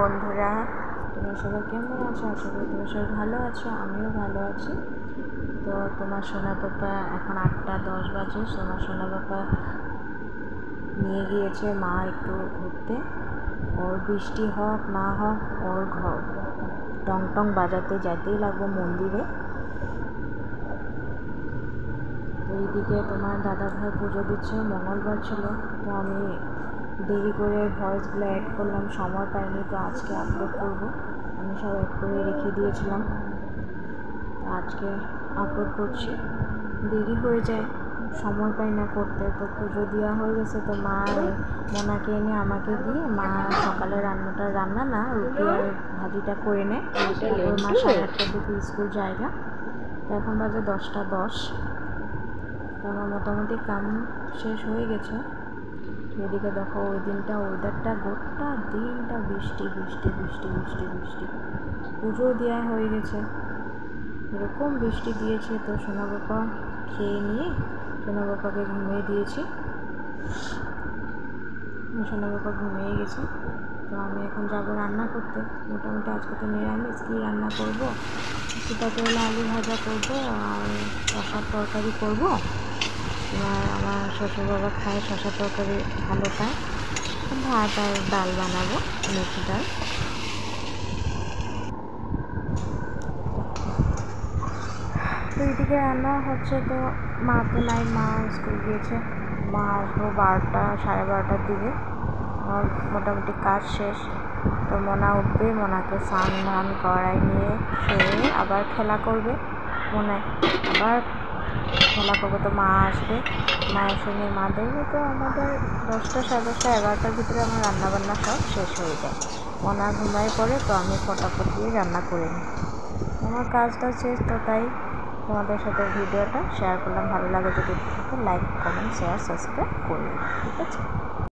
বন্ধুরা, তোমরা সবাই কেমন আছো? আশা করি তোমরা সবাই ভালো আছো, আমিও ভালো আছি। তো তোমার সোনা পাপা এখন 8:10 বাজে। তোমার সোনা পাপা নিয়ে গিয়েছে মা একটু ঘুরতে। ওর বৃষ্টি হোক না হোক ওর ঘর টং টং বাজাতে যেতেই লাগবে মন্দিরে। তো এইদিকে তোমার দাদা ভাই পুজো দিচ্ছে, মঙ্গলবার ছিল, তো আমি দেরি করে ভয়েসগুলো অ্যাড করলাম, সময় পাইনি, তো আজকে আপলোড করব। আমি সব অ্যাড করে রেখে দিয়েছিলাম, আজকে আপলোড করছি। দেরি হয়ে যায়, সময় পাই না করতে। তো পুজো দেওয়া হয়ে গেছে, তো মা মোনাকে এনে আমাকে দিয়ে মা সকালে রান্না না রুটি আর ভাজিটা করে নেয়। তারপর মা 8:30টার দিকে স্কুল জায়গা। তো এখন বাজে 10:10। তো আমার মোটামুটি কাম শেষ হয়ে গেছে। এদিকে দেখো ওই দিনটা ওয়েদারটা গোটা দিনটা বৃষ্টি বৃষ্টি বৃষ্টি বৃষ্টি বৃষ্টি। পুজো দেওয়া হয়ে গেছে, এরকম বৃষ্টি দিয়েছে। তো সোনা বাবা খেয়ে নিয়ে সোনা বাবাকে ঘুমিয়ে দিয়েছি। সোনা বাবা ঘুমিয়ে গেছে। তো আমি এখন যাব রান্না করতে। মোটামুটি আজকে তো নিরামিষ, কী রান্না করবো? চিটা করলা আলু ভাজা করবো আর শশার তরকারি করবো। আমার শ্বশুর বাবা খায় শশা তরকারি, ভালো পায়। ভাত আর ডাল বানাবো, মেথি ডাল। তো এইদিকে রান্না হচ্ছে। তো মা তো নাই, মা স্কুল গিয়েছে। মা আসবো 12টা 12:30টার দিকে। আমার মোটামুটি কাজ শেষ। তো মোনা উঠবে, মোনাকে স্নান ধান করাই নিয়ে খেয়ে আবার খেলা করবে। মোনায় আবার খেলা করবো। তো মা আসবে, মা এসে নিয়ে মা দেখবে। তো আমাদের 10টা 10:30 11টার ভিতরে আমার রান্নাবান্না সব শেষ হয়ে যায়। মোনা ঘুমায় পড়ে, তো আমি ফটাফট দিয়ে রান্না করে নিই। আমার কাজটা শেষ, তো তাই তোমাদের সাথে ভিডিওটা শেয়ার করলাম। ভালো লাগে যদি লাইক কমেন্ট শেয়ার সাবস্ক্রাইব করবে, ঠিক আছে?